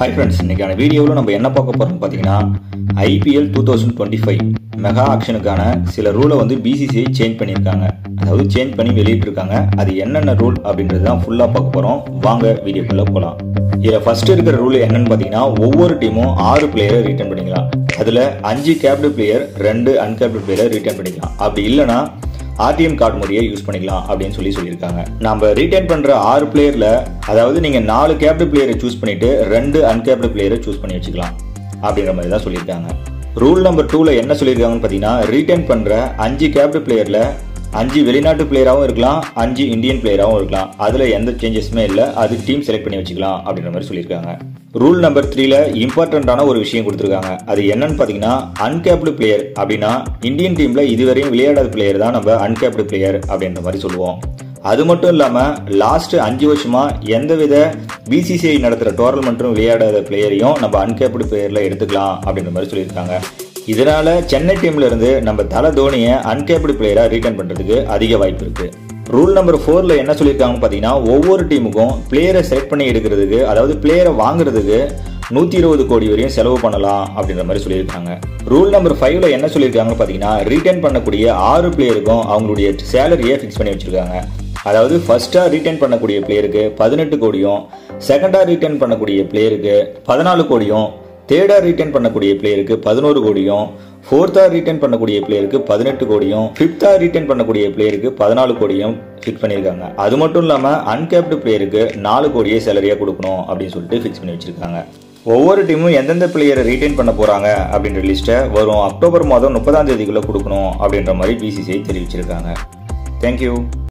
Hi friends, இன்னைக்கான வீடியோவில் நம்ம என்ன பார்க்க போறோம் பார்த்தீங்கன்னா IPL 2025 மெகா ஆக்ஷனுக்கான சில ரூலை வந்து BCCI சேஞ்ச் பண்ணியிருக்காங்க. அதாவது சேஞ்ச் பண்ணி வெளியிட்டிருக்காங்க. அது என்னென்ன ரூல் அப்படின்றது தான் ஃபுல்லாக பார்க்க போகிறோம். வாங்க வீடியோக்குள்ளே போகலாம். இதில் ஃபர்ஸ்ட் இருக்கிற ரூல் என்னன்னு பார்த்தீங்கன்னா ஒவ்வொரு டீமும் 6 பிளேயரை ரிட்டர்ன் பண்ணிக்கலாம். அதில் 5 கேப்டு பிளேயர் 2 அன்கேப்டு பிளேயரை ரிட்டர்ன் பண்ணிக்கலாம். அப்படி இல்லைனா RTM கார்டு முறையை யூஸ் பண்ணிக்கலாம் அப்படின்னு சொல்லியிருக்காங்க. நம்ம ரிட்டர்ன் பண்ற 6 பிளேயர்ல அதாவது நீங்க 4 கேப்டு பிளேயரை சூஸ் பண்ணிட்டு 2 அன்கேப்டு பிளேயரை சூஸ் பண்ணி வச்சுக்கலாம் அப்படிங்கிற மாதிரி தான் சொல்லியிருக்காங்க. ரூல் நம்பர் 2ல என்ன சொல்லியிருக்காங்கன்னு பார்த்தீங்கன்னா ரிட்டர்ன் பண்ற 5 கேப்டு பிளேயர்ல 5 வெளிநாட்டு பிளேயராகவும் இருக்கலாம், 5 இந்தியன் பிளேயராகவும் இருக்கலாம். அதுல எந்த சேஞ்சஸுமே இல்லை. அது டீம் செலக்ட் பண்ணி வச்சுக்கலாம் அப்படின்ற மாதிரி சொல்லியிருக்காங்க. ரூல் நம்பர் 3ல இம்பார்ட்டன்டான ஒரு விஷயம் கொடுத்துருக்காங்க. அது என்னன்னு பார்த்தீங்கன்னா அன்கேப்டு பிளேயர் அப்படின்னா இந்தியன் டீம்ல இதுவரையும் விளையாடாத பிளேயர் தான் நம்ம அன்கேப்டு பிளேயர் அப்படின்ற மாதிரி சொல்லுவோம். அது மட்டும் இல்லாம லாஸ்ட் 5 வருஷமா எந்தவித BCCI நடத்துற டோர்னமெண்ட்டும் விளையாடாத பிளேயரையும் நம்ம அன்கேப்டு பிளேயர்ல எடுத்துக்கலாம் அப்படின்ற மாதிரி சொல்லியிருக்காங்க. இதனால சென்னை டீம்ல இருந்து நம்ம தல தோனியை அன்கேப்டு பிளேயரா ரீட்டர்ன் பண்றதுக்கு அதிக வாய்ப்பு இருக்கு. ரூல் நம்பர் 4ல என்ன சொல்லியிருக்காங்கன்னு பார்த்தீங்கன்னா ஒவ்வொரு டீமுக்கும் பிளேயரை செலக்ட் பண்ணி எடுக்கிறதுக்கு அதாவது பிளேயரை வாங்குறதுக்கு 120 கோடி வரையும் செலவு பண்ணலாம் அப்படின்ற மாதிரி சொல்லியிருக்காங்க. ரூல் நம்பர் 5ல என்ன சொல்லியிருக்காங்கன்னு பார்த்தீங்கன்னா ரிட்டர்ன் பண்ணக்கூடிய 6 பிளேயருக்கும் அவங்களுடைய சேலரியை ஃபிக்ஸ் பண்ணி வச்சிருக்காங்க. அதாவது ஃபர்ஸ்டா ரிட்டர்ன் பண்ணக்கூடிய பிளேயருக்கு 18 கோடியும், செகண்டா ரிட்டர்ன் பண்ணக்கூடிய பிளேயருக்கு 14 கோடியும், தேர்டா ரிட்டர்ன் பண்ணக்கூடிய பிளேயருக்கு 11 கோடியும், ஃபோர்த்தா ரிட்டர்ன் பண்ணக்கூடிய பிளேயருக்கு 18 கோடியும், ஃபிஃப்தா ரிட்டர்ன் பண்ணக்கூடிய பிளேயருக்கு 14 கோடியும் ஃபிக்ஸ் பண்ணியிருக்காங்க. அது மட்டும் இல்லாம அன்கேப்டு பிளேயருக்கு 4 கோடியே சேலரியா கொடுக்கணும் அப்படின்னு சொல்லிட்டு ஃபிக்ஸ் பண்ணி வச்சிருக்காங்க. ஒவ்வொரு டீமும் எந்தெந்த பிளேயரை ரீட்டைன் பண்ண போறாங்க அப்படின்ற லிஸ்ட்டை வரும் அக்டோபர் மாதம் 30ஆம் தேதிக்குள்ள கொடுக்கணும் அப்படின்ற மாதிரி BCCI தெரிவிச்சிருக்காங்க. தேங்க்யூ.